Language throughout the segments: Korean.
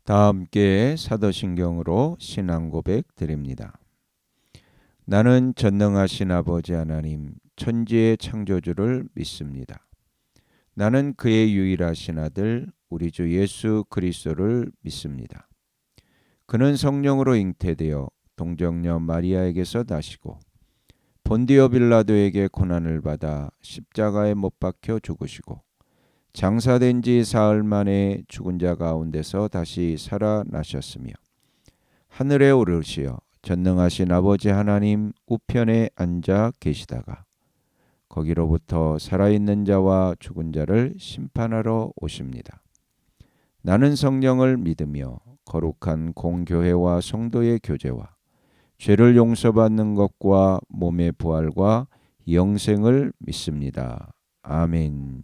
다 함께 사도신경으로 신앙 고백 드립니다. 나는 전능하신 아버지 하나님 천지의 창조주를 믿습니다. 나는 그의 유일하신 아들 우리 주 예수 그리스도를 믿습니다. 그는 성령으로 잉태되어 동정녀 마리아에게서 나시고 본디오 빌라도에게 고난을 받아 십자가에 못 박혀 죽으시고 장사된 지 사흘 만에 죽은 자 가운데서 다시 살아나셨으며 하늘에 오르시어 전능하신 아버지 하나님 우편에 앉아 계시다가 거기로부터 살아있는 자와 죽은 자를 심판하러 오십니다. 나는 성령을 믿으며 거룩한 공교회와 성도의 교제와 죄를 용서받는 것과 몸의 부활과 영생을 믿습니다. 아멘.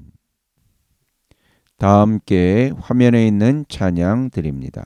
다 함께 화면에 있는 찬양 드립니다.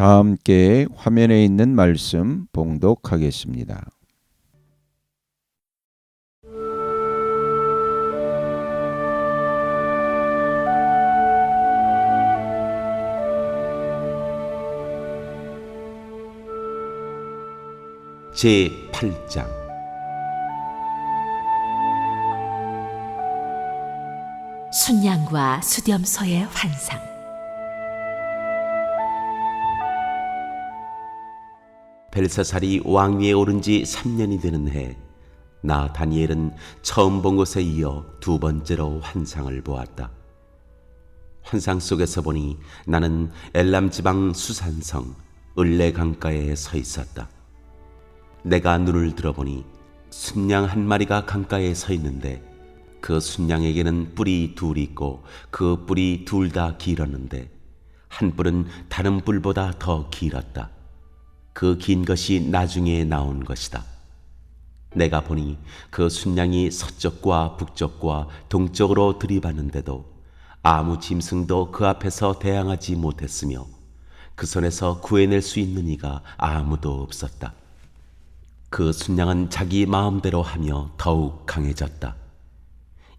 다 함께 화면에 있는 말씀 봉독하겠습니다. 제8장 순양과 수렴소의 환상. 벨사살이 왕위에 오른 지 3년이 되는 해, 나 다니엘은 처음 본 것에 이어 두 번째로 환상을 보았다. 환상 속에서 보니 나는 엘람 지방 수산성 을레 강가에 서 있었다. 내가 눈을 들어보니 순양 한 마리가 강가에 서 있는데 그 순양에게는 뿔이 둘 있고 그 뿔이 둘 다 길었는데 한 뿔은 다른 뿔보다 더 길었다. 그 긴 것이 나중에 나온 것이다. 내가 보니 그 순양이 서쪽과 북쪽과 동쪽으로 들이받는데도 아무 짐승도 그 앞에서 대항하지 못했으며 그 손에서 구해낼 수 있는 이가 아무도 없었다. 그 순양은 자기 마음대로 하며 더욱 강해졌다.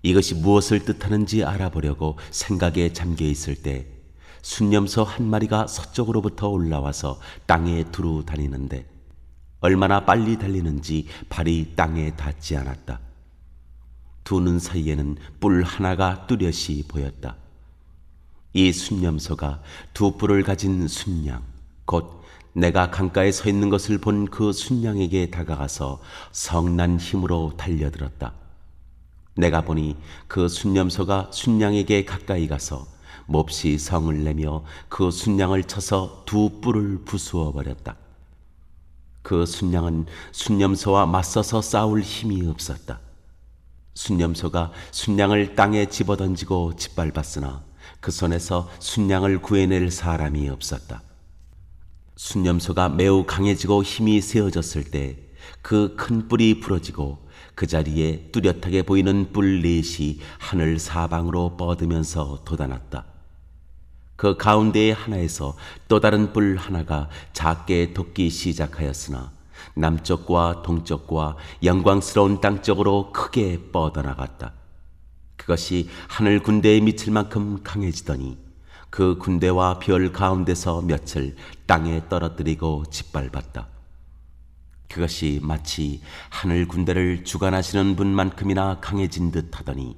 이것이 무엇을 뜻하는지 알아보려고 생각에 잠겨 있을 때 순념소 한 마리가 서쪽으로부터 올라와서 땅에 두루 다니는데 얼마나 빨리 달리는지 발이 땅에 닿지 않았다. 두 눈 사이에는 뿔 하나가 뚜렷이 보였다. 이 순념소가 두 뿔을 가진 순양, 곧 내가 강가에 서 있는 것을 본 그 순양에게 다가가서 성난 힘으로 달려들었다. 내가 보니 그 순념소가 순양에게 가까이 가서 몹시 성을 내며 그 순양을 쳐서 두 뿔을 부수어 버렸다. 그 순양은 순념소와 맞서서 싸울 힘이 없었다. 순념소가 순양을 땅에 집어던지고 짓밟았으나 그 손에서 순양을 구해낼 사람이 없었다. 순념소가 매우 강해지고 힘이 세어졌을 때 그 큰 뿔이 부러지고 그 자리에 뚜렷하게 보이는 뿔 넷이 하늘 사방으로 뻗으면서 돋아났다. 그 가운데의 하나에서 또 다른 뿔 하나가 작게 돋기 시작하였으나 남쪽과 동쪽과 영광스러운 땅 쪽으로 크게 뻗어나갔다. 그것이 하늘 군대에 미칠 만큼 강해지더니 그 군대와 별 가운데서 몇을 땅에 떨어뜨리고 짓밟았다. 그것이 마치 하늘 군대를 주관하시는 분만큼이나 강해진 듯 하더니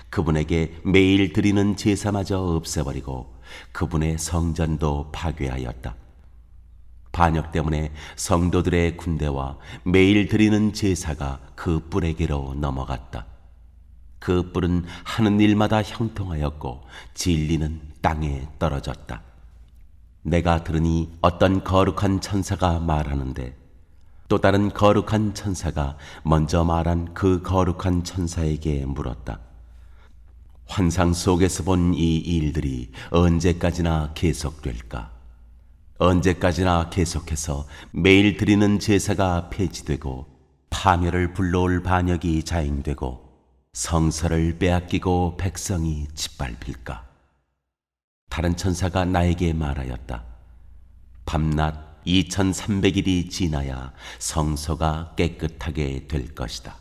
그분에게 매일 드리는 제사마저 없애버리고 그분의 성전도 파괴하였다. 반역 때문에 성도들의 군대와 매일 드리는 제사가 그 뿔에게로 넘어갔다. 그 뿔은 하는 일마다 형통하였고 진리는 땅에 떨어졌다. 내가 들으니 어떤 거룩한 천사가 말하는데 또 다른 거룩한 천사가 먼저 말한 그 거룩한 천사에게 물었다. 환상 속에서 본 이 일들이 언제까지나 계속될까? 언제까지나 계속해서 매일 드리는 제사가 폐지되고 파멸을 불러올 반역이 자행되고 성서를 빼앗기고 백성이 짓밟힐까? 다른 천사가 나에게 말하였다. 밤낮 2300일이 지나야 성소가 깨끗하게 될 것이다.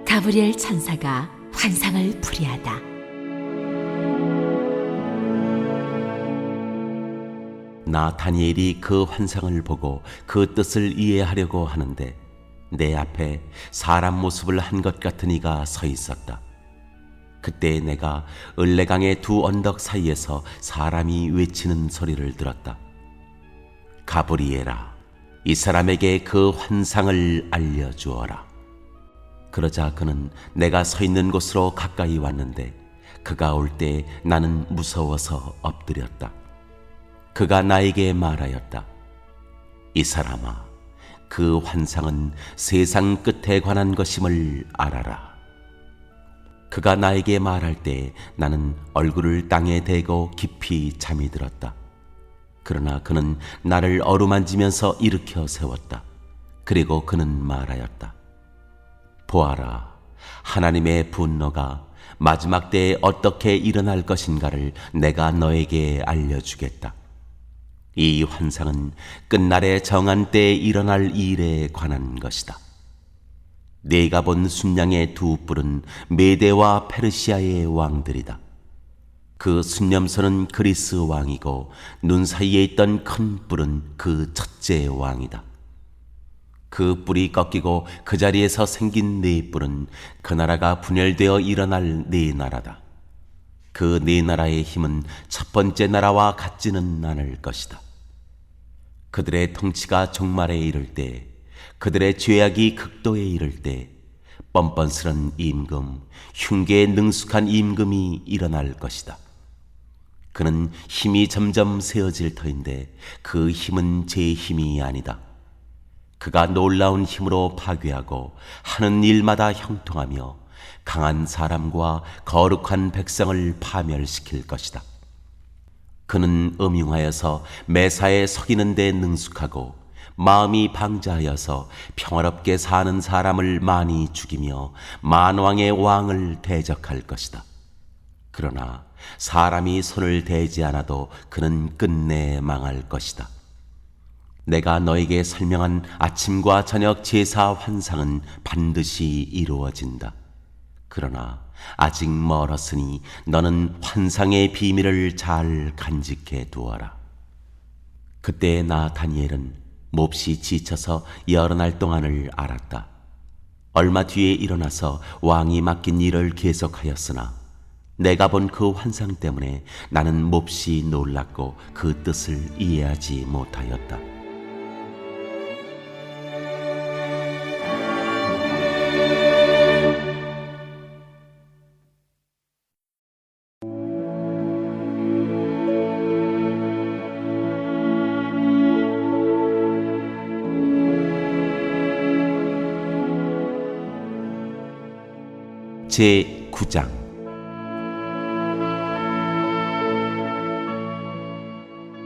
가브리엘 천사가 환상을 풀이하다. 나 다니엘이 그 환상을 보고 그 뜻을 이해하려고 하는데 내 앞에 사람 모습을 한 것 같은 이가 서 있었다. 그때 내가 을레강의 두 언덕 사이에서 사람이 외치는 소리를 들었다. 가브리엘아, 이 사람에게 그 환상을 알려주어라. 그러자 그는 내가 서 있는 곳으로 가까이 왔는데 그가 올 때 나는 무서워서 엎드렸다. 그가 나에게 말하였다. 이 사람아, 그 환상은 세상 끝에 관한 것임을 알아라. 그가 나에게 말할 때 나는 얼굴을 땅에 대고 깊이 잠이 들었다. 그러나 그는 나를 어루만지면서 일으켜 세웠다. 그리고 그는 말하였다. 보아라, 하나님의 분노가 마지막 때에 어떻게 일어날 것인가를 내가 너에게 알려주겠다. 이 환상은 끝날의 정한 때에 일어날 일에 관한 것이다. 네가 본 순양의 두 뿔은 메대와 페르시아의 왕들이다. 그 순념소는 그리스 왕이고 눈 사이에 있던 큰 뿔은 그 첫째 왕이다. 그 뿔이 꺾이고 그 자리에서 생긴 네 뿔은 그 나라가 분열되어 일어날 네 나라다. 그 네 나라의 힘은 첫 번째 나라와 같지는 않을 것이다. 그들의 통치가 종말에 이를 때, 그들의 죄악이 극도에 이를 때 뻔뻔스런 임금, 흉계에 능숙한 임금이 일어날 것이다. 그는 힘이 점점 세어질 터인데 그 힘은 제 힘이 아니다. 그가 놀라운 힘으로 파괴하고 하는 일마다 형통하며 강한 사람과 거룩한 백성을 파멸시킬 것이다. 그는 음흉하여서 매사에 속이는 데 능숙하고 마음이 방자하여서 평화롭게 사는 사람을 많이 죽이며 만왕의 왕을 대적할 것이다. 그러나 사람이 손을 대지 않아도 그는 끝내 망할 것이다. 내가 너에게 설명한 아침과 저녁 제사 환상은 반드시 이루어진다. 그러나 아직 멀었으니 너는 환상의 비밀을 잘 간직해 두어라. 그때 나 다니엘은 몹시 지쳐서 여러 날 동안을 앓았다. 얼마 뒤에 일어나서 왕이 맡긴 일을 계속하였으나 내가 본 그 환상 때문에 나는 몹시 놀랐고 그 뜻을 이해하지 못하였다. 제9장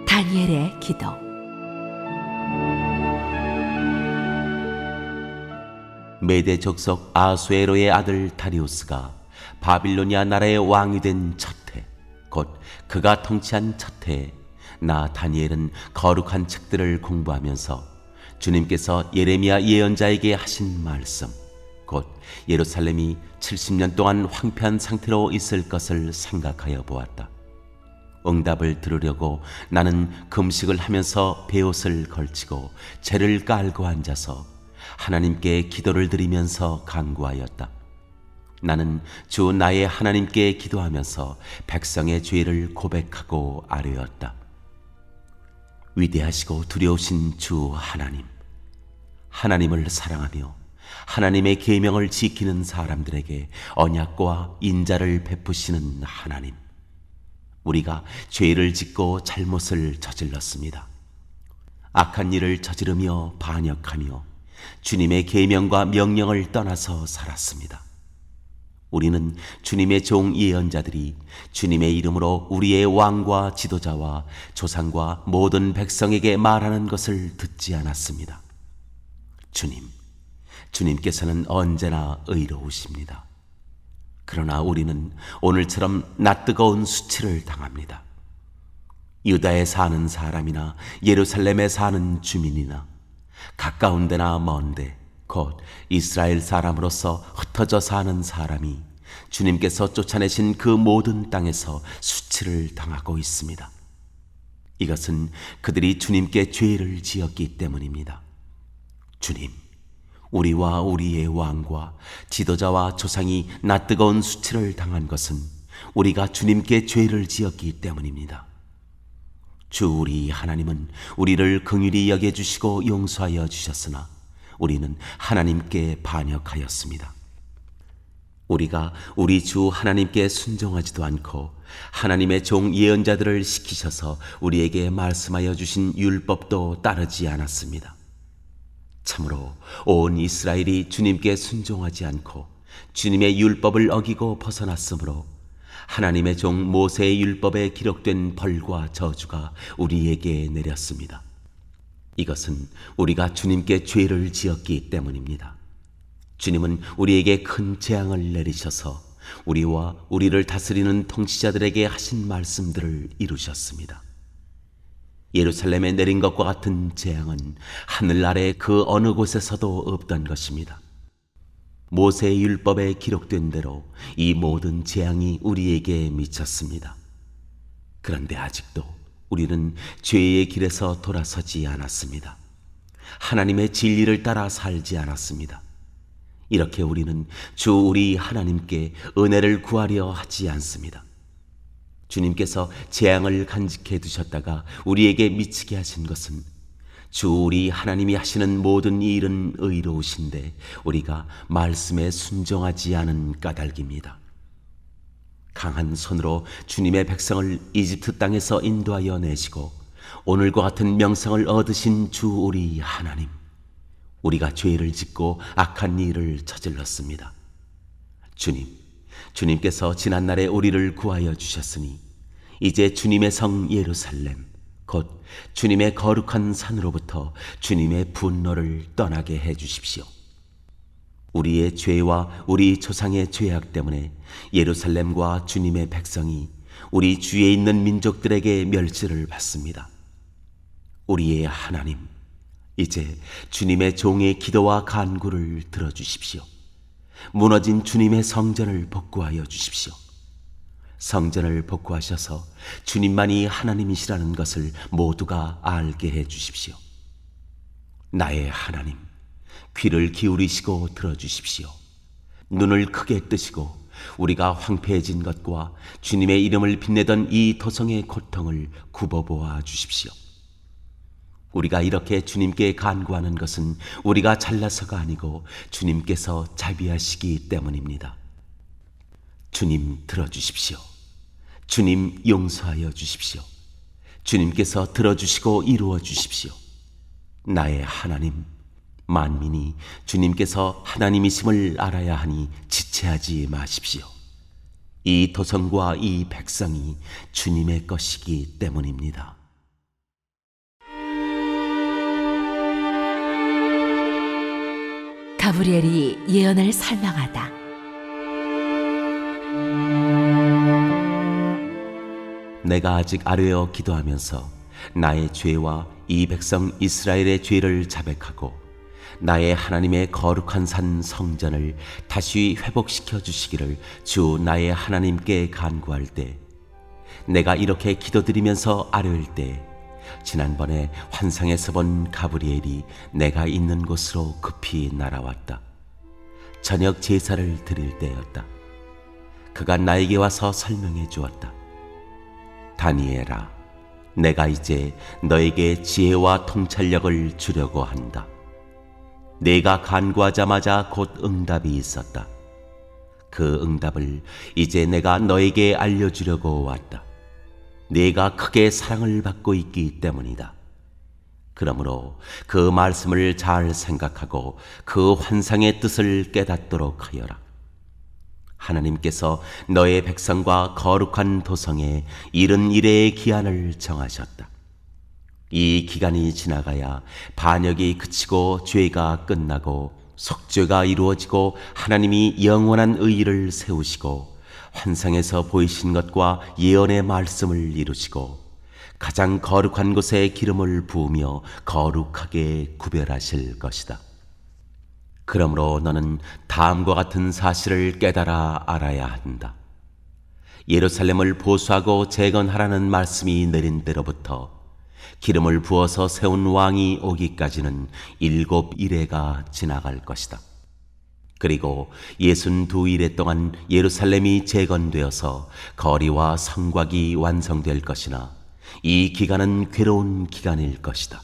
다니엘의 기도. 메대 족속 아수에로의 아들 다리우스가 바빌로니아 나라의 왕이 된 첫 해, 곧 그가 통치한 첫 해에 나 다니엘은 거룩한 책들을 공부하면서 주님께서 예레미야 예언자에게 하신 말씀, 곧 예루살렘이 70년 동안 황폐한 상태로 있을 것을 생각하여 보았다. 응답을 들으려고 나는 금식을 하면서 베옷을 걸치고 재를 깔고 앉아서 하나님께 기도를 드리면서 간구하였다. 나는 주 나의 하나님께 기도하면서 백성의 죄를 고백하고 아뢰었다. 위대하시고 두려우신 주 하나님, 하나님을 사랑하며 하나님의 계명을 지키는 사람들에게 언약과 인자를 베푸시는 하나님, 우리가 죄를 짓고 잘못을 저질렀습니다. 악한 일을 저지르며 반역하며 주님의 계명과 명령을 떠나서 살았습니다. 우리는 주님의 종 예언자들이 주님의 이름으로 우리의 왕과 지도자와 조상과 모든 백성에게 말하는 것을 듣지 않았습니다. 주님께서는 언제나 의로우십니다. 그러나 우리는 오늘처럼 낯뜨거운 수치를 당합니다. 유다에 사는 사람이나 예루살렘에 사는 주민이나 가까운 데나 먼데 곧 이스라엘 사람으로서 흩어져 사는 사람이 주님께서 쫓아내신 그 모든 땅에서 수치를 당하고 있습니다. 이것은 그들이 주님께 죄를 지었기 때문입니다. 주님, 우리와 우리의 왕과 지도자와 조상이 낯뜨거운 수치를 당한 것은 우리가 주님께 죄를 지었기 때문입니다. 주 우리 하나님은 우리를 긍휼히 여겨주시고 용서하여 주셨으나 우리는 하나님께 반역하였습니다. 우리가 우리 주 하나님께 순종하지도 않고 하나님의 종 예언자들을 시키셔서 우리에게 말씀하여 주신 율법도 따르지 않았습니다. 참으로 온 이스라엘이 주님께 순종하지 않고 주님의 율법을 어기고 벗어났으므로 하나님의 종 모세의 율법에 기록된 벌과 저주가 우리에게 내렸습니다. 이것은 우리가 주님께 죄를 지었기 때문입니다. 주님은 우리에게 큰 재앙을 내리셔서 우리와 우리를 다스리는 통치자들에게 하신 말씀들을 이루셨습니다. 예루살렘에 내린 것과 같은 재앙은 하늘 아래 그 어느 곳에서도 없던 것입니다. 모세의 율법에 기록된 대로 이 모든 재앙이 우리에게 미쳤습니다. 그런데 아직도 우리는 죄의 길에서 돌아서지 않았습니다. 하나님의 진리를 따라 살지 않았습니다. 이렇게 우리는 주 우리 하나님께 은혜를 구하려 하지 않습니다. 주님께서 재앙을 간직해 두셨다가 우리에게 미치게 하신 것은 주 우리 하나님이 하시는 모든 일은 의로우신데 우리가 말씀에 순종하지 않은 까닭입니다. 강한 손으로 주님의 백성을 이집트 땅에서 인도하여 내시고 오늘과 같은 명성을 얻으신 주 우리 하나님, 우리가 죄를 짓고 악한 일을 저질렀습니다. 주님께서 지난날에 우리를 구하여 주셨으니 이제 주님의 성 예루살렘, 곧 주님의 거룩한 산으로부터 주님의 분노를 떠나게 해 주십시오. 우리의 죄와 우리 조상의 죄악 때문에 예루살렘과 주님의 백성이 우리 주위에 있는 민족들에게 멸시를 받습니다. 우리의 하나님, 이제 주님의 종의 기도와 간구를 들어주십시오. 무너진 주님의 성전을 복구하여 주십시오. 성전을 복구하셔서 주님만이 하나님이시라는 것을 모두가 알게 해 주십시오. 나의 하나님, 귀를 기울이시고 들어주십시오. 눈을 크게 뜨시고 우리가 황폐해진 것과 주님의 이름을 빛내던 이 도성의 고통을 굽어보아 주십시오. 우리가 이렇게 주님께 간구하는 것은 우리가 잘나서가 아니고 주님께서 자비하시기 때문입니다. 주님 들어주십시오. 주님 용서하여 주십시오. 주님께서 들어주시고 이루어 주십시오. 나의 하나님, 만민이 주님께서 하나님이심을 알아야 하니 지체하지 마십시오. 이 도성과 이 백성이 주님의 것이기 때문입니다. 가브리엘이 예언을 설명하다. 내가 아직 아뢰어 기도하면서 나의 죄와 이 백성 이스라엘의 죄를 자백하고 나의 하나님의 거룩한 산 성전을 다시 회복시켜 주시기를 주 나의 하나님께 간구할 때, 내가 이렇게 기도드리면서 아뢰을 때 지난번에 환상에서 본 가브리엘이 내가 있는 곳으로 급히 날아왔다. 저녁 제사를 드릴 때였다. 그가 나에게 와서 설명해 주었다. 다니엘아, 내가 이제 너에게 지혜와 통찰력을 주려고 한다. 내가 간구하자마자 곧 응답이 있었다. 그 응답을 이제 내가 너에게 알려주려고 왔다. 네가 크게 사랑을 받고 있기 때문이다. 그러므로 그 말씀을 잘 생각하고 그 환상의 뜻을 깨닫도록 하여라. 하나님께서 너의 백성과 거룩한 도성에 70일의 기한을 정하셨다. 이 기간이 지나가야 반역이 그치고 죄가 끝나고 속죄가 이루어지고 하나님이 영원한 의의를 세우시고 환상에서 보이신 것과 예언의 말씀을 이루시고 가장 거룩한 곳에 기름을 부으며 거룩하게 구별하실 것이다. 그러므로 너는 다음과 같은 사실을 깨달아 알아야 한다. 예루살렘을 보수하고 재건하라는 말씀이 내린 때로부터 기름을 부어서 세운 왕이 오기까지는 7일회가 지나갈 것이다. 그리고 62일에 동안 예루살렘이 재건되어서 거리와 성곽이 완성될 것이나 이 기간은 괴로운 기간일 것이다.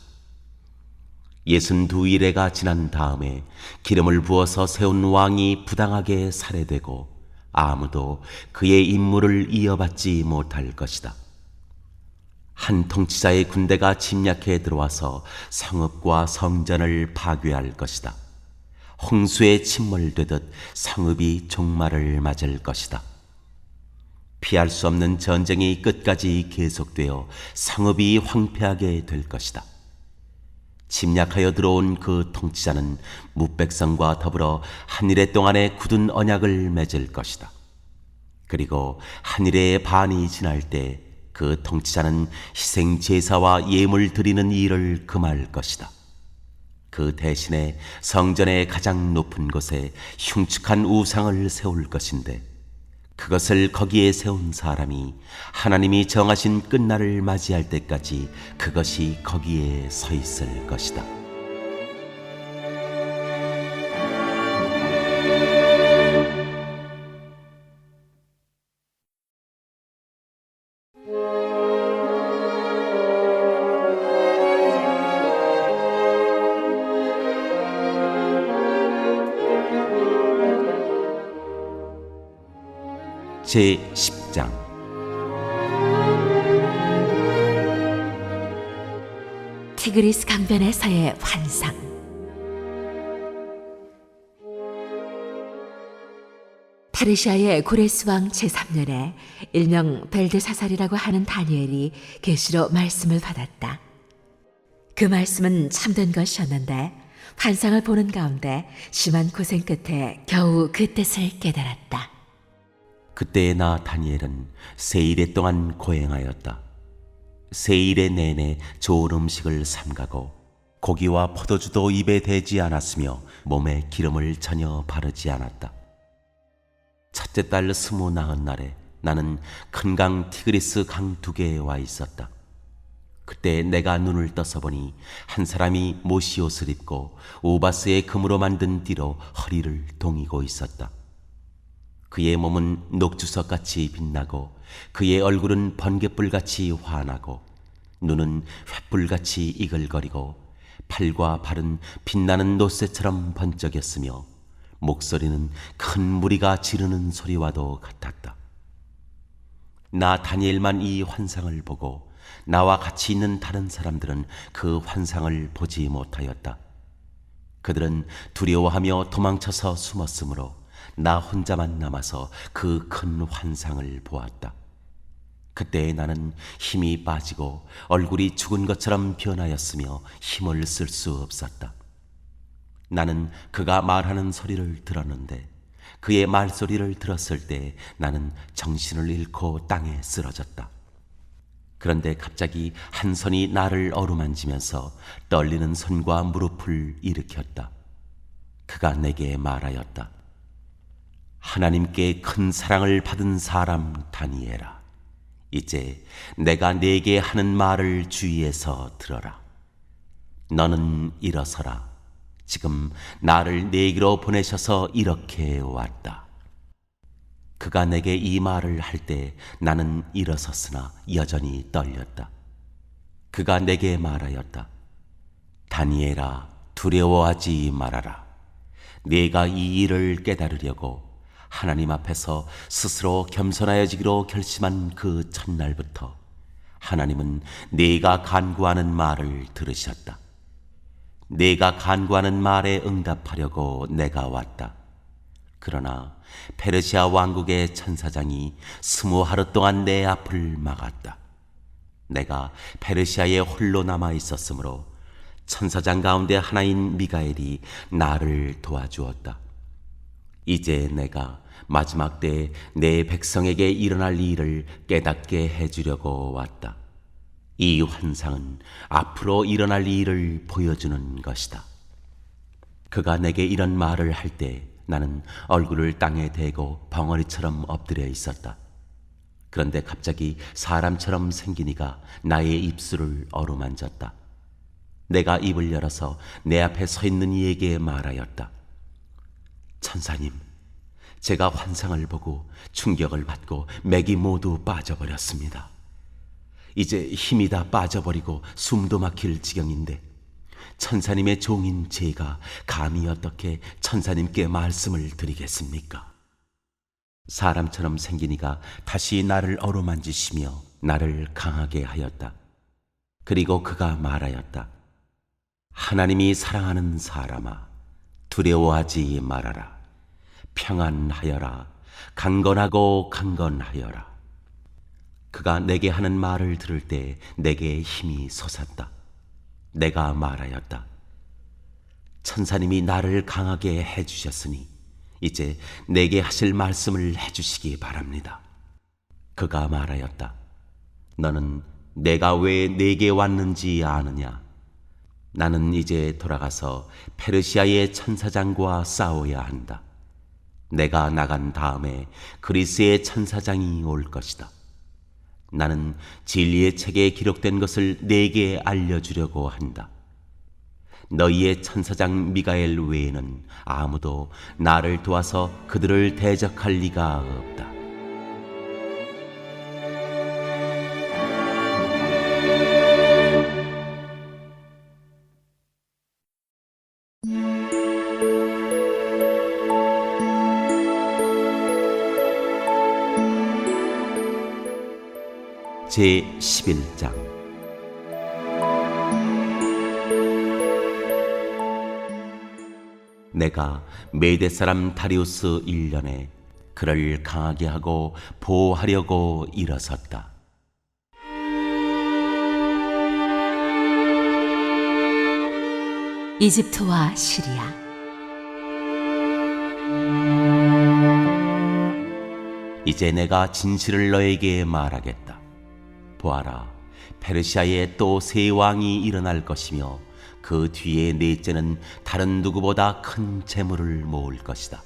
62일회가 지난 다음에 기름을 부어서 세운 왕이 부당하게 살해되고 아무도 그의 임무를 이어받지 못할 것이다. 한 통치자의 군대가 침략해 들어와서 성읍과 성전을 파괴할 것이다. 홍수에 침몰되듯 성읍이 종말을 맞을 것이다. 피할 수 없는 전쟁이 끝까지 계속되어 성읍이 황폐하게 될 것이다. 침략하여 들어온 그 통치자는 뭇백성과 더불어 한 일해 동안의 굳은 언약을 맺을 것이다. 그리고 한 일의 반이 지날 때 그 통치자는 희생 제사와 예물 드리는 일을 금할 것이다. 그 대신에 성전의 가장 높은 곳에 흉측한 우상을 세울 것인데 그것을 거기에 세운 사람이 하나님이 정하신 끝날을 맞이할 때까지 그것이 거기에 서 있을 것이다. 제10장. 티그리스 강변에서의 환상. 페르시아의 고레스 왕 제3년에 일명 벨드사살이라고 하는 다니엘이 계시로 말씀을 받았다. 그 말씀은 참된 것이었는데 환상을 보는 가운데 심한 고생 끝에 겨우 그 뜻을 깨달았다. 그때의 나 다니엘은 세일에 동안 고행하였다. 세일에 내내 좋은 음식을 삼가고 고기와 포도주도 입에 대지 않았으며 몸에 기름을 전혀 바르지 않았다. 첫째 달 29날에 나는 큰 강 티그리스 강 두 개에 와 있었다. 그때 내가 눈을 떠서 보니 한 사람이 모시옷을 입고 우바스의 금으로 만든 띠로 허리를 동이고 있었다. 그의 몸은 녹주석같이 빛나고 그의 얼굴은 번갯불같이 환하고 눈은 횃불같이 이글거리고 팔과 발은 빛나는 노쇠처럼 번쩍였으며 목소리는 큰 무리가 지르는 소리와도 같았다. 나 다니엘만 이 환상을 보고 나와 같이 있는 다른 사람들은 그 환상을 보지 못하였다. 그들은 두려워하며 도망쳐서 숨었으므로 나 혼자만 남아서 그 큰 환상을 보았다. 그때 나는 힘이 빠지고 얼굴이 죽은 것처럼 변하였으며 힘을 쓸 수 없었다. 나는 그가 말하는 소리를 들었는데 그의 말소리를 들었을 때 나는 정신을 잃고 땅에 쓰러졌다. 그런데 갑자기 한 손이 나를 어루만지면서 떨리는 손과 무릎을 일으켰다. 그가 내게 말하였다. 하나님께 큰 사랑을 받은 사람 다니엘아, 이제 내가 네게 하는 말을 주의해서 들어라. 너는 일어서라. 지금 나를 네게로 보내셔서 이렇게 왔다. 그가 내게 이 말을 할 때 나는 일어섰으나 여전히 떨렸다. 그가 내게 말하였다. 다니엘아, 두려워하지 말아라. 네가 이 일을 깨달으려고 하나님 앞에서 스스로 겸손하여지기로 결심한 그 첫날부터 하나님은 네가 간구하는 말을 들으셨다. 네가 간구하는 말에 응답하려고 내가 왔다. 그러나 페르시아 왕국의 천사장이 20하루 동안 내 앞을 막았다. 내가 페르시아에 홀로 남아 있었으므로 천사장 가운데 하나인 미가엘이 나를 도와주었다. 이제 내가 마지막 때에 내 백성에게 일어날 일을 깨닫게 해주려고 왔다. 이 환상은 앞으로 일어날 일을 보여주는 것이다. 그가 내게 이런 말을 할 때 나는 얼굴을 땅에 대고 벙어리처럼 엎드려 있었다. 그런데 갑자기 사람처럼 생긴 이가 나의 입술을 어루만졌다. 내가 입을 열어서 내 앞에 서 있는 이에게 말하였다. 천사님, 제가 환상을 보고 충격을 받고 맥이 모두 빠져버렸습니다. 이제 힘이 다 빠져버리고 숨도 막힐 지경인데 천사님의 종인 제가 감히 어떻게 천사님께 말씀을 드리겠습니까? 사람처럼 생긴 이가 다시 나를 어루만지시며 나를 강하게 하였다. 그리고 그가 말하였다. 하나님이 사랑하는 사람아, 두려워하지 말아라. 평안하여라. 강건하고 강건하여라. 그가 내게 하는 말을 들을 때 내게 힘이 솟았다. 내가 말하였다. 천사님이 나를 강하게 해주셨으니 이제 내게 하실 말씀을 해주시기 바랍니다. 그가 말하였다. 너는 내가 왜 내게 왔는지 아느냐? 나는 이제 돌아가서 페르시아의 천사장과 싸워야 한다. 내가 나간 다음에 그리스의 천사장이 올 것이다. 나는 진리의 책에 기록된 것을 네게 알려주려고 한다. 너희의 천사장 미가엘 외에는 아무도 나를 도와서 그들을 대적할 리가 없다. 제11장. 내가 메대 사람 다리우스 1년에 그를 강하게 하고 보호하려고 일어섰다. 이집트와 시리아. 이제 내가 진실을 너에게 말하겠다. 보아라, 페르시아에 또 새 왕이 일어날 것이며 그 뒤에 넷째는 다른 누구보다 큰 재물을 모을 것이다.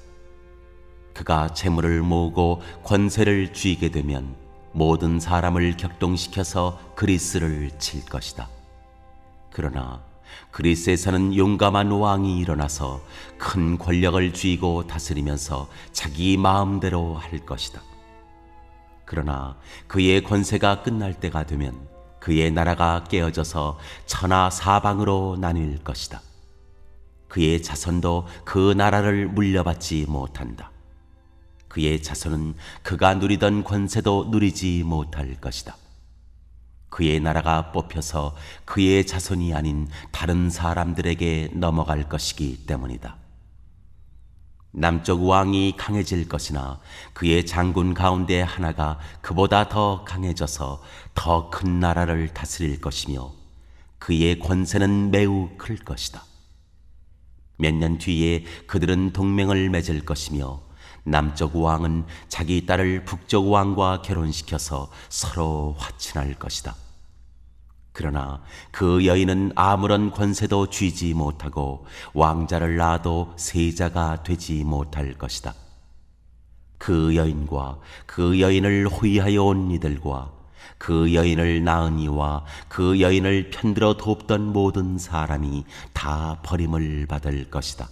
그가 재물을 모으고 권세를 쥐게 되면 모든 사람을 격동시켜서 그리스를 칠 것이다. 그러나 그리스에서는 용감한 왕이 일어나서 큰 권력을 쥐고 다스리면서 자기 마음대로 할 것이다. 그러나 그의 권세가 끝날 때가 되면 그의 나라가 깨어져서 천하 사방으로 나뉠 것이다. 그의 자손도 그 나라를 물려받지 못한다. 그의 자손은 그가 누리던 권세도 누리지 못할 것이다. 그의 나라가 뽑혀서 그의 자손이 아닌 다른 사람들에게 넘어갈 것이기 때문이다. 남쪽 왕이 강해질 것이나 그의 장군 가운데 하나가 그보다 더 강해져서 더 큰 나라를 다스릴 것이며 그의 권세는 매우 클 것이다. 몇 년 뒤에 그들은 동맹을 맺을 것이며 남쪽 왕은 자기 딸을 북쪽 왕과 결혼시켜서 서로 화친할 것이다. 그러나 그 여인은 아무런 권세도 쥐지 못하고 왕자를 낳아도 세자가 되지 못할 것이다. 그 여인과 그 여인을 호위하여 온 이들과 그 여인을 낳은 이와 그 여인을 편들어 돕던 모든 사람이 다 버림을 받을 것이다.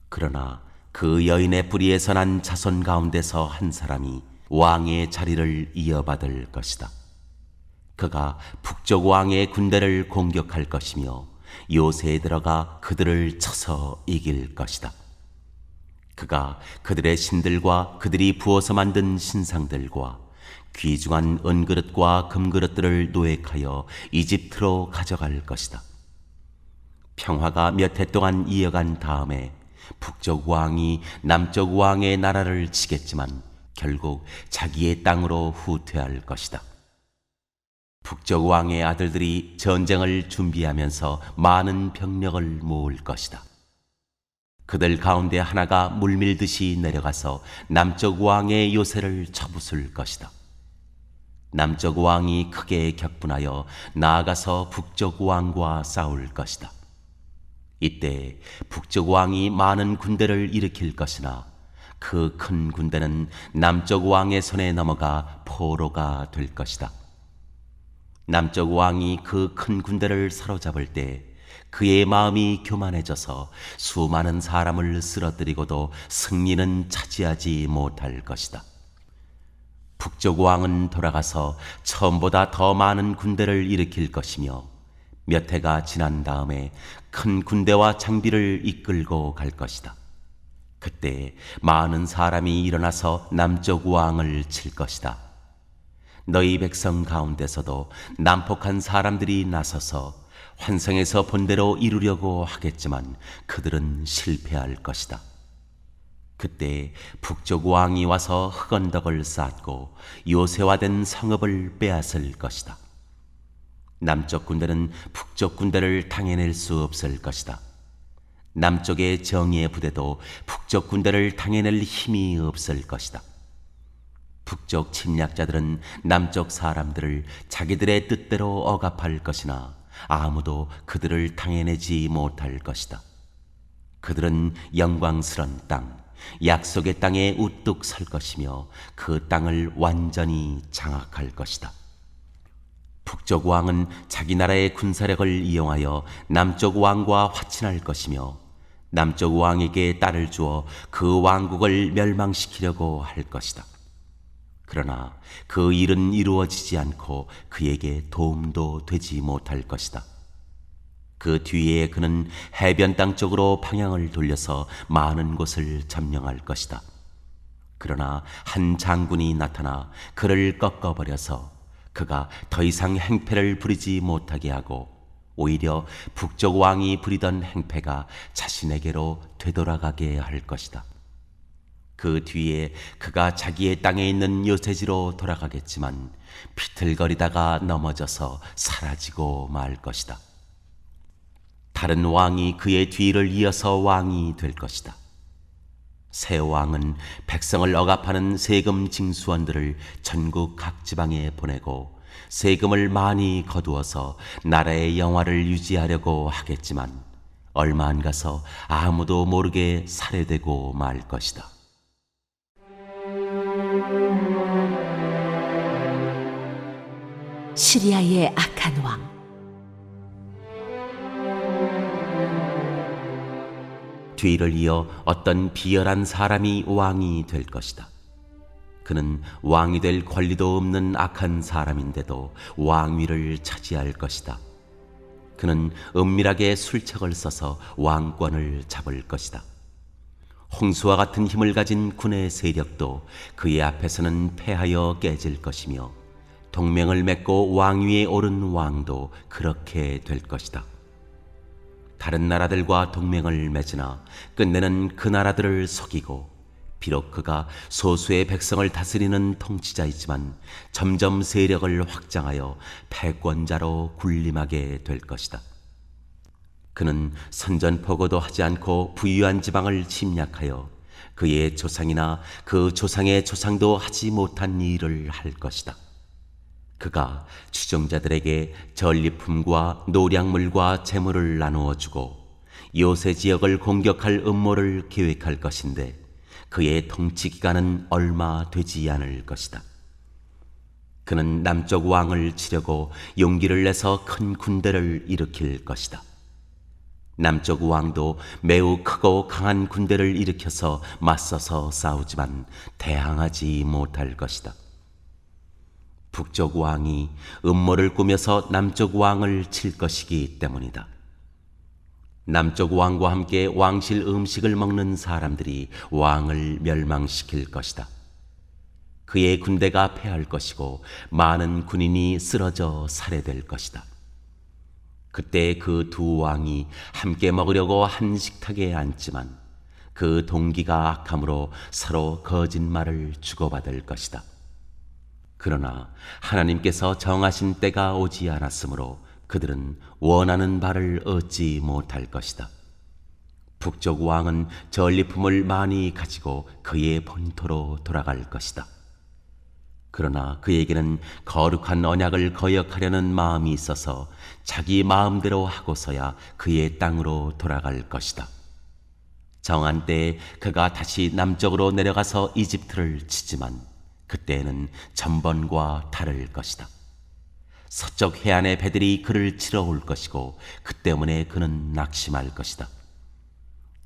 그러나 그 여인의 뿌리에서 난 자손 가운데서 한 사람이 왕의 자리를 이어받을 것이다. 그가 북쪽 왕의 군대를 공격할 것이며 요새에 들어가 그들을 쳐서 이길 것이다. 그가 그들의 신들과 그들이 부어서 만든 신상들과 귀중한 은그릇과 금그릇들을 노획하여 이집트로 가져갈 것이다. 평화가 몇 해 동안 이어간 다음에 북쪽 왕이 남쪽 왕의 나라를 치겠지만 결국 자기의 땅으로 후퇴할 것이다. 북쪽 왕의 아들들이 전쟁을 준비하면서 많은 병력을 모을 것이다. 그들 가운데 하나가 물밀듯이 내려가서 남쪽 왕의 요새를 쳐부술 것이다. 남쪽 왕이 크게 격분하여 나아가서 북쪽 왕과 싸울 것이다. 이때 북쪽 왕이 많은 군대를 일으킬 것이나 그 큰 군대는 남쪽 왕의 손에 넘어가 포로가 될 것이다. 남쪽 왕이 그 큰 군대를 사로잡을 때 그의 마음이 교만해져서 수많은 사람을 쓰러뜨리고도 승리는 차지하지 못할 것이다. 북쪽 왕은 돌아가서 처음보다 더 많은 군대를 일으킬 것이며 몇 해가 지난 다음에 큰 군대와 장비를 이끌고 갈 것이다. 그때 많은 사람이 일어나서 남쪽 왕을 칠 것이다. 너희 백성 가운데서도 난폭한 사람들이 나서서 환상에서 본대로 이루려고 하겠지만 그들은 실패할 것이다. 그때 북쪽 왕이 와서 흑언덕을 쌓고 요새화된 성읍을 빼앗을 것이다. 남쪽 군대는 북쪽 군대를 당해낼 수 없을 것이다. 남쪽의 정의의 부대도 북쪽 군대를 당해낼 힘이 없을 것이다. 북쪽 침략자들은 남쪽 사람들을 자기들의 뜻대로 억압할 것이나 아무도 그들을 당해내지 못할 것이다. 그들은 영광스런 땅, 약속의 땅에 우뚝 설 것이며 그 땅을 완전히 장악할 것이다. 북쪽 왕은 자기 나라의 군사력을 이용하여 남쪽 왕과 화친할 것이며 남쪽 왕에게 딸을 주어 그 왕국을 멸망시키려고 할 것이다. 그러나 그 일은 이루어지지 않고 그에게 도움도 되지 못할 것이다. 그 뒤에 그는 해변 땅 쪽으로 방향을 돌려서 많은 곳을 점령할 것이다. 그러나 한 장군이 나타나 그를 꺾어버려서 그가 더 이상 행패를 부리지 못하게 하고 오히려 북쪽 왕이 부리던 행패가 자신에게로 되돌아가게 할 것이다. 그 뒤에 그가 자기의 땅에 있는 요새지로 돌아가겠지만 비틀거리다가 넘어져서 사라지고 말 것이다. 다른 왕이 그의 뒤를 이어서 왕이 될 것이다. 새 왕은 백성을 억압하는 세금 징수원들을 전국 각 지방에 보내고 세금을 많이 거두어서 나라의 영화를 유지하려고 하겠지만 얼마 안 가서 아무도 모르게 살해되고 말 것이다. 시리아의 악한 왕. 뒤를 이어 어떤 비열한 사람이 왕이 될 것이다. 그는 왕이 될 권리도 없는 악한 사람인데도 왕위를 차지할 것이다. 그는 은밀하게 술책을 써서 왕권을 잡을 것이다. 홍수와 같은 힘을 가진 군의 세력도 그의 앞에서는 패하여 깨질 것이며 동맹을 맺고 왕위에 오른 왕도 그렇게 될 것이다. 다른 나라들과 동맹을 맺으나 끝내는 그 나라들을 속이고 비록 그가 소수의 백성을 다스리는 통치자이지만 점점 세력을 확장하여 패권자로 군림하게 될 것이다. 그는 선전포고도 하지 않고 부유한 지방을 침략하여 그의 조상이나 그 조상의 조상도 하지 못한 일을 할 것이다. 그가 추종자들에게 전리품과 노량물과 재물을 나누어 주고 요새 지역을 공격할 음모를 계획할 것인데 그의 통치 기간은 얼마 되지 않을 것이다. 그는 남쪽 왕을 치려고 용기를 내서 큰 군대를 일으킬 것이다. 남쪽 왕도 매우 크고 강한 군대를 일으켜서 맞서서 싸우지만 대항하지 못할 것이다. 북쪽 왕이 음모를 꾸며서 남쪽 왕을 칠 것이기 때문이다. 남쪽 왕과 함께 왕실 음식을 먹는 사람들이 왕을 멸망시킬 것이다. 그의 군대가 패할 것이고 많은 군인이 쓰러져 살해될 것이다. 그때 그 두 왕이 함께 먹으려고 한 식탁에 앉지만 그 동기가 악함으로 서로 거짓말을 주고받을 것이다. 그러나 하나님께서 정하신 때가 오지 않았으므로 그들은 원하는 바를 얻지 못할 것이다. 북쪽 왕은 전리품을 많이 가지고 그의 본토로 돌아갈 것이다. 그러나 그에게는 거룩한 언약을 거역하려는 마음이 있어서 자기 마음대로 하고서야 그의 땅으로 돌아갈 것이다. 정한 때에 그가 다시 남쪽으로 내려가서 이집트를 치지만 그때에는 전번과 다를 것이다. 서쪽 해안의 배들이 그를 치러 올 것이고 그 때문에 그는 낙심할 것이다.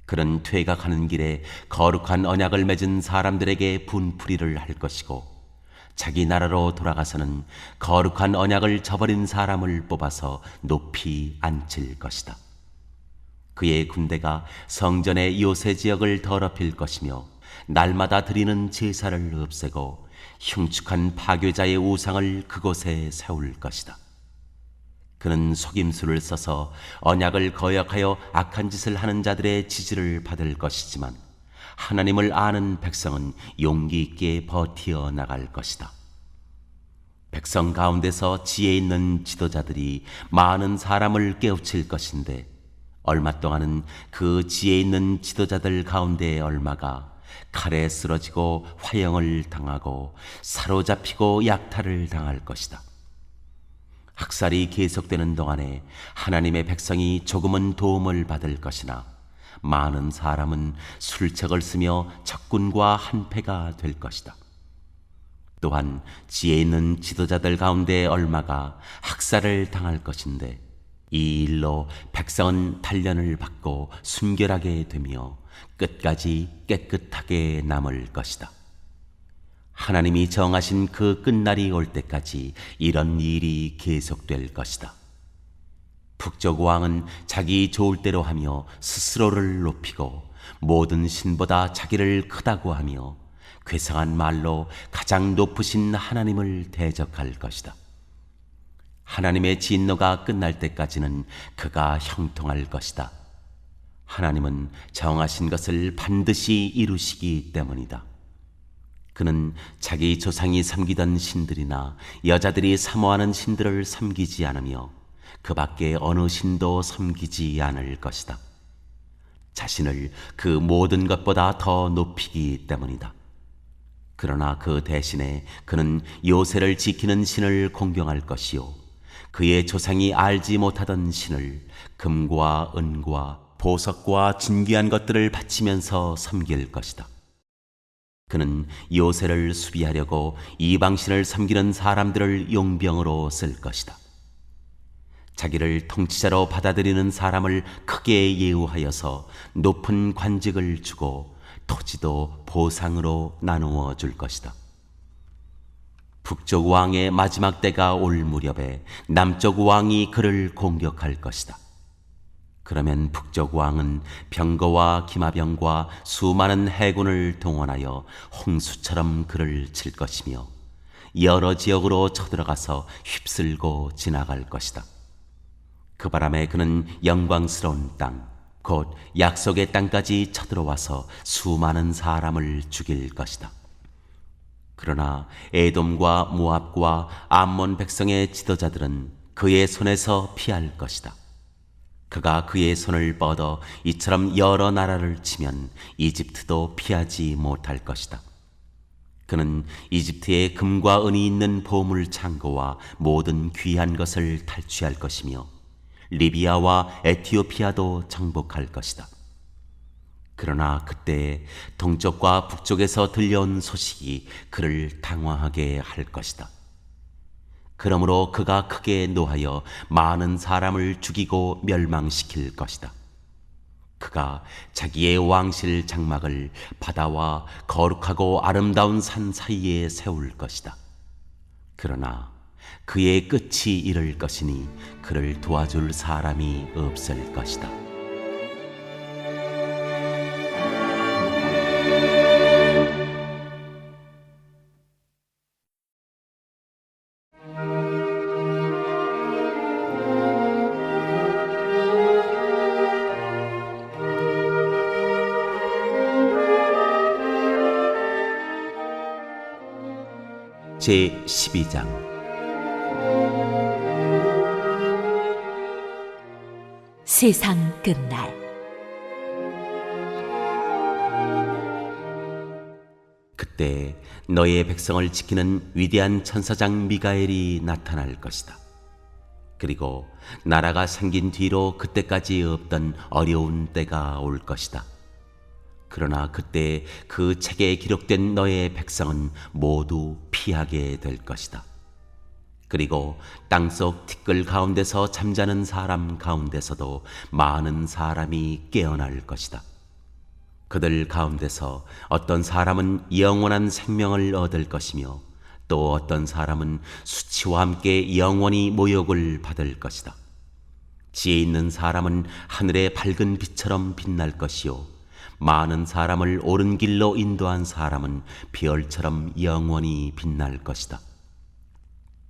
그는 퇴각하는 길에 거룩한 언약을 맺은 사람들에게 분풀이를 할 것이고 자기 나라로 돌아가서는 거룩한 언약을 저버린 사람을 뽑아서 높이 앉힐 것이다. 그의 군대가 성전의 요새 지역을 더럽힐 것이며 날마다 드리는 제사를 없애고 흉측한 파괴자의 우상을 그곳에 세울 것이다. 그는 속임수를 써서 언약을 거역하여 악한 짓을 하는 자들의 지지를 받을 것이지만 하나님을 아는 백성은 용기 있게 버티어 나갈 것이다. 백성 가운데서 지혜 있는 지도자들이 많은 사람을 깨우칠 것인데 얼마 동안은 그 지혜 있는 지도자들 가운데 얼마가 칼에 쓰러지고 화형을 당하고 사로잡히고 약탈을 당할 것이다. 학살이 계속되는 동안에 하나님의 백성이 조금은 도움을 받을 것이나 많은 사람은 술책을 쓰며 적군과 한패가 될 것이다. 또한 지혜 있는 지도자들 가운데 얼마가 학살을 당할 것인데 이 일로 백성은 단련을 받고 순결하게 되며 끝까지 깨끗하게 남을 것이다. 하나님이 정하신 그 끝날이 올 때까지 이런 일이 계속될 것이다. 북쪽 왕은 자기 좋을 대로 하며 스스로를 높이고 모든 신보다 자기를 크다고 하며 괴상한 말로 가장 높으신 하나님을 대적할 것이다. 하나님의 진노가 끝날 때까지는 그가 형통할 것이다. 하나님은 정하신 것을 반드시 이루시기 때문이다. 그는 자기 조상이 섬기던 신들이나 여자들이 사모하는 신들을 섬기지 않으며 그 밖에 어느 신도 섬기지 않을 것이다. 자신을 그 모든 것보다 더 높이기 때문이다. 그러나 그 대신에 그는 요새를 지키는 신을 공경할 것이요 그의 조상이 알지 못하던 신을 금과 은과 보석과 진귀한 것들을 바치면서 섬길 것이다. 그는 요새를 수비하려고 이방신을 섬기는 사람들을 용병으로 쓸 것이다. 자기를 통치자로 받아들이는 사람을 크게 예우하여서 높은 관직을 주고 토지도 보상으로 나누어 줄 것이다. 북쪽 왕의 마지막 때가 올 무렵에 남쪽 왕이 그를 공격할 것이다. 그러면 북쪽 왕은 병거와 기마병과 수많은 해군을 동원하여 홍수처럼 그를 칠 것이며 여러 지역으로 쳐들어가서 휩쓸고 지나갈 것이다. 그 바람에 그는 영광스러운 땅, 곧 약속의 땅까지 쳐들어와서 수많은 사람을 죽일 것이다. 그러나 에돔과 모압과 암몬 백성의 지도자들은 그의 손에서 피할 것이다. 그가 그의 손을 뻗어 이처럼 여러 나라를 치면 이집트도 피하지 못할 것이다. 그는 이집트에 금과 은이 있는 보물 창고와 모든 귀한 것을 탈취할 것이며 리비아와 에티오피아도 정복할 것이다. 그러나 그때 동쪽과 북쪽에서 들려온 소식이 그를 당황하게 할 것이다. 그러므로 그가 크게 노하여 많은 사람을 죽이고 멸망시킬 것이다. 그가 자기의 왕실 장막을 바다와 거룩하고 아름다운 산 사이에 세울 것이다. 그러나 그의 끝이 이를 것이니 그를 도와줄 사람이 없을 것이다. 제 12장 세상 끝날. 그때 너의 백성을 지키는 위대한 천사장 미가엘이 나타날 것이다. 그리고 나라가 생긴 뒤로 그때까지 없던 어려운 때가 올 것이다. 그러나 그때 그 책에 기록된 너의 백성은 모두 피하게 될 것이다. 그리고 땅속 티끌 가운데서 잠자는 사람 가운데서도 많은 사람이 깨어날 것이다. 그들 가운데서 어떤 사람은 영원한 생명을 얻을 것이며 또 어떤 사람은 수치와 함께 영원히 모욕을 받을 것이다. 지혜 있는 사람은 하늘의 밝은 빛처럼 빛날 것이요 많은 사람을 옳은 길로 인도한 사람은 별처럼 영원히 빛날 것이다.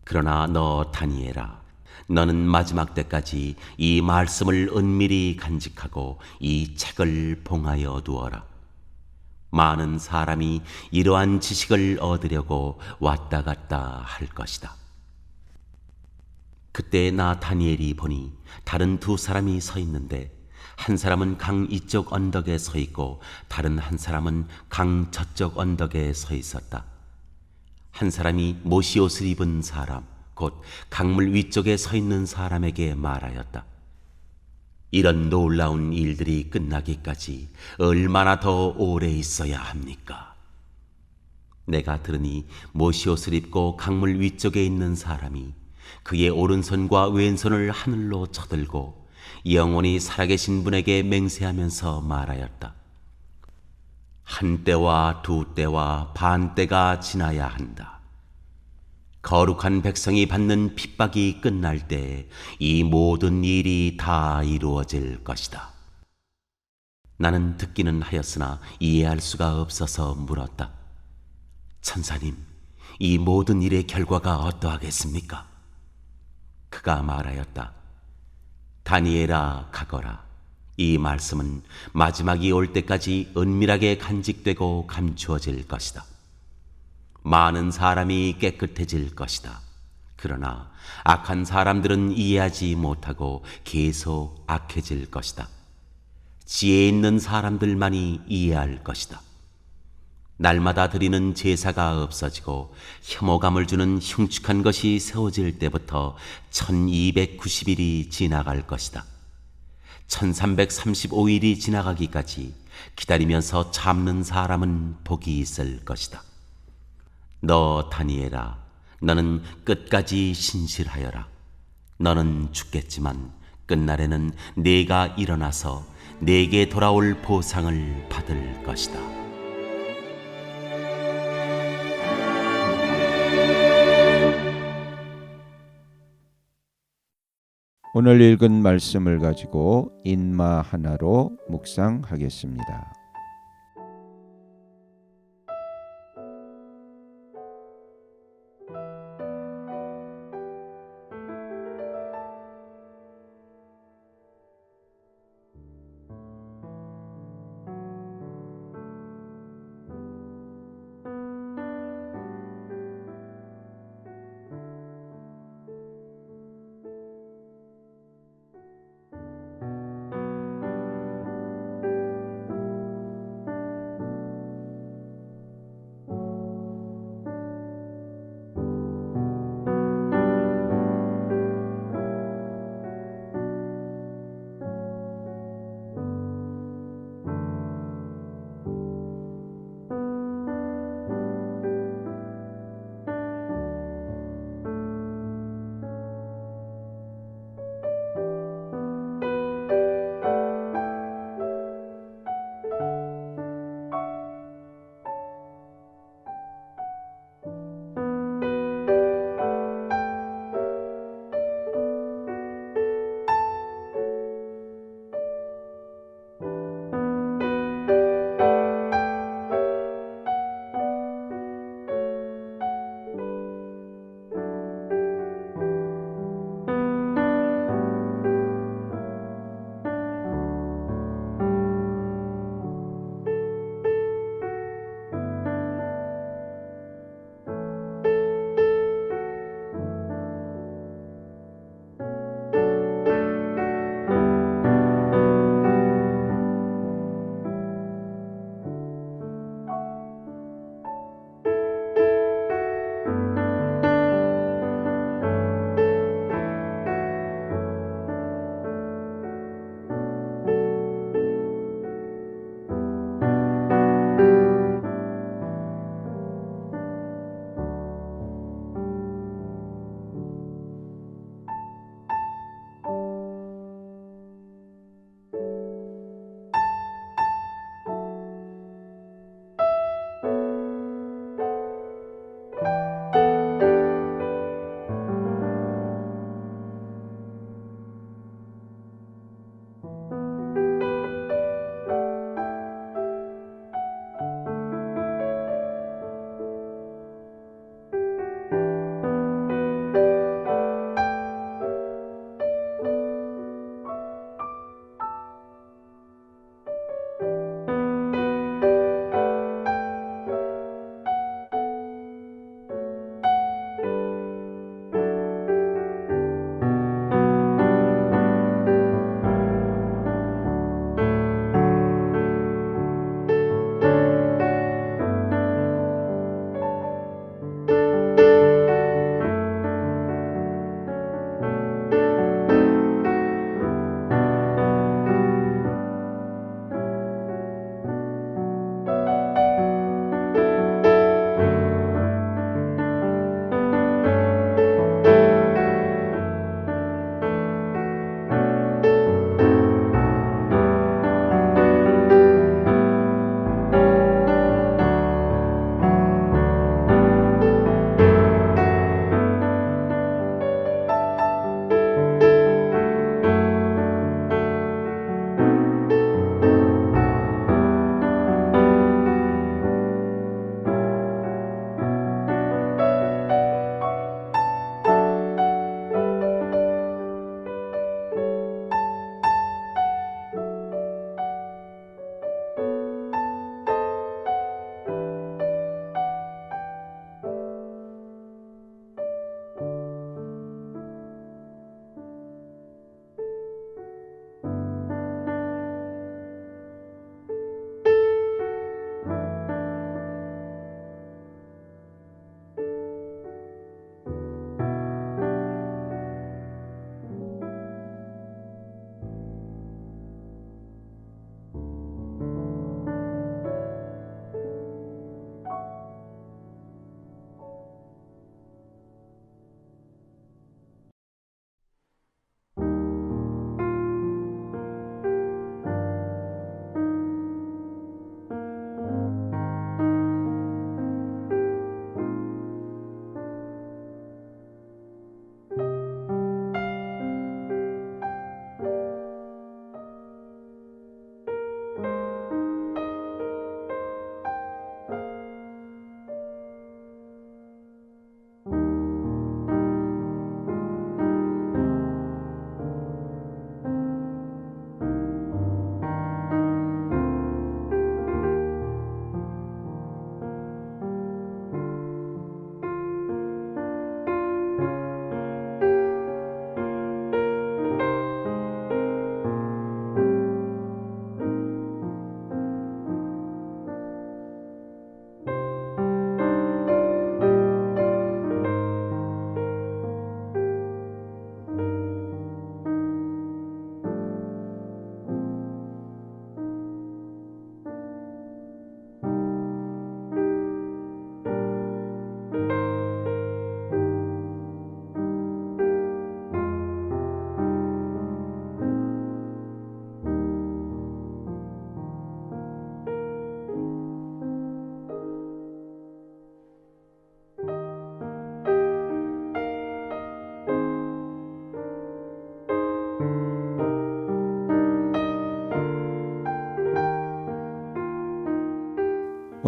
그러나 너 다니엘아, 너는 마지막 때까지 이 말씀을 은밀히 간직하고 이 책을 봉하여 두어라. 많은 사람이 이러한 지식을 얻으려고 왔다 갔다 할 것이다. 그때 나 다니엘이 보니 다른 두 사람이 서 있는데 한 사람은 강 이쪽 언덕에 서 있고 다른 한 사람은 강 저쪽 언덕에 서 있었다. 한 사람이 모시옷을 입은 사람, 곧 강물 위쪽에 서 있는 사람에게 말하였다. 이런 놀라운 일들이 끝나기까지 얼마나 더 오래 있어야 합니까? 내가 들으니 모시옷을 입고 강물 위쪽에 있는 사람이 그의 오른손과 왼손을 하늘로 쳐들고 영원히 살아계신 분에게 맹세하면서 말하였다. 한 때와 두 때와 반 때가 지나야 한다. 거룩한 백성이 받는 핍박이 끝날 때 이 모든 일이 다 이루어질 것이다. 나는 듣기는 하였으나 이해할 수가 없어서 물었다. 천사님, 이 모든 일의 결과가 어떠하겠습니까? 그가 말하였다. 다니엘아 가거라. 이 말씀은 마지막이 올 때까지 은밀하게 간직되고 감추어질 것이다. 많은 사람이 깨끗해질 것이다. 그러나 악한 사람들은 이해하지 못하고 계속 악해질 것이다. 지혜 있는 사람들만이 이해할 것이다. 날마다 드리는 제사가 없어지고 혐오감을 주는 흉측한 것이 세워질 때부터 1290일이 지나갈 것이다. 1335일이 지나가기까지 기다리면서 참는 사람은 복이 있을 것이다. 너 다니엘아, 너는 끝까지 신실하여라. 너는 죽겠지만 끝날에는 네가 일어나서 네게 돌아올 보상을 받을 것이다. 오늘 읽은 말씀을 가지고 인마 하나로 묵상하겠습니다.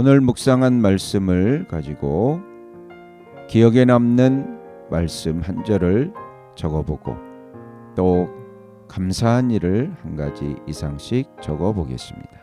오늘 묵상한 말씀을 가지고 기억에 남는 말씀 한 절을 적어보고 또 감사한 일을 한 가지 이상씩 적어보겠습니다.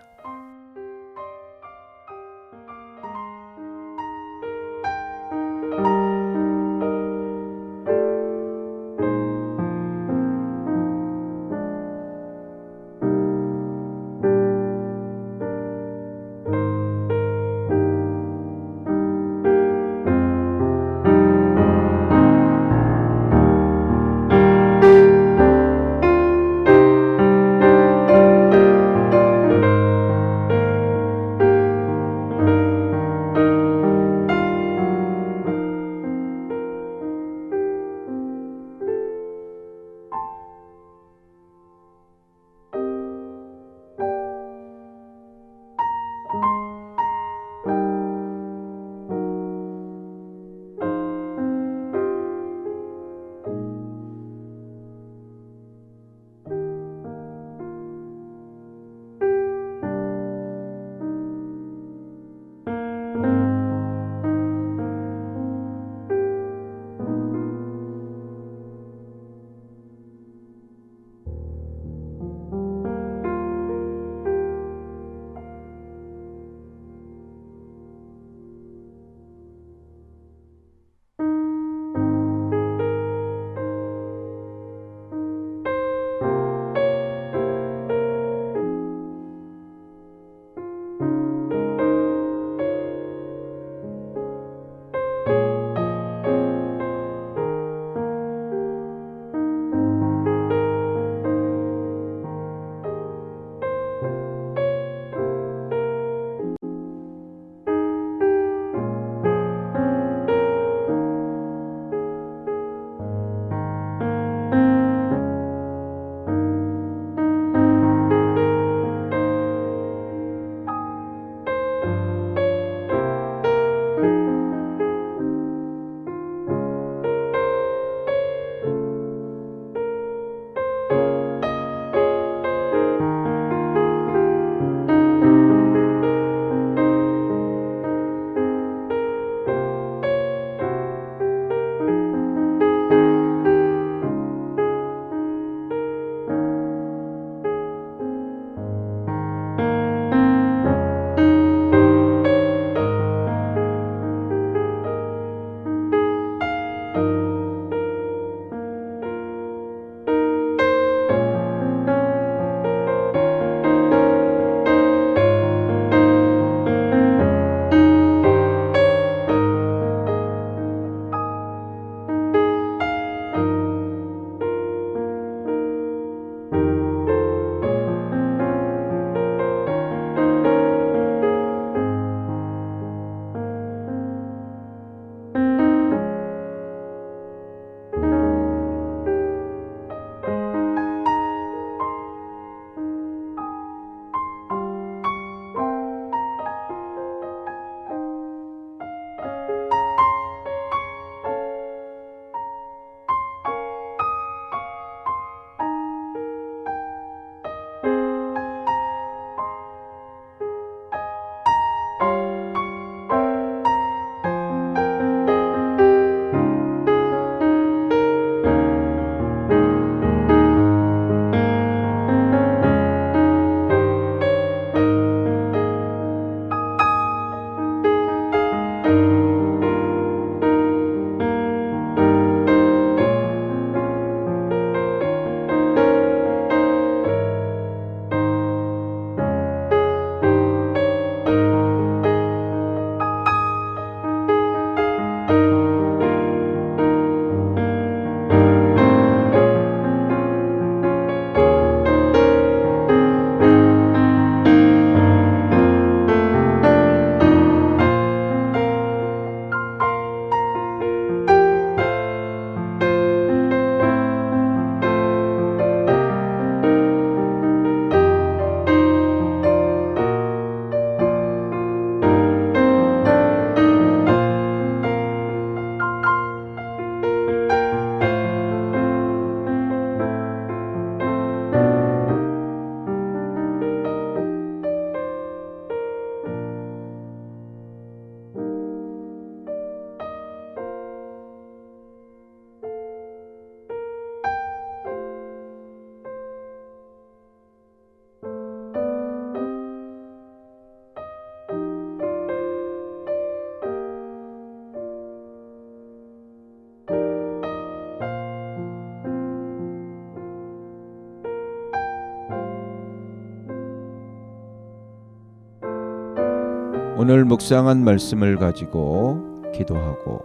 오늘 묵상한 말씀을 가지고 기도하고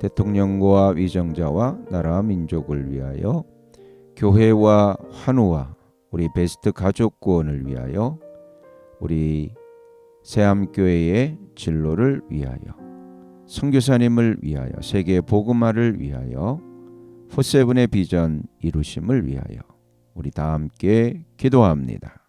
대통령과 위정자와 나라 민족을 위하여 교회와 환우와 우리 베스트 가족 구원을 위하여 우리 새암교회의 진로를 위하여 선교사님을 위하여 세계 복음화를 위하여 포세븐의 비전 이루심을 위하여 우리 다 함께 기도합니다.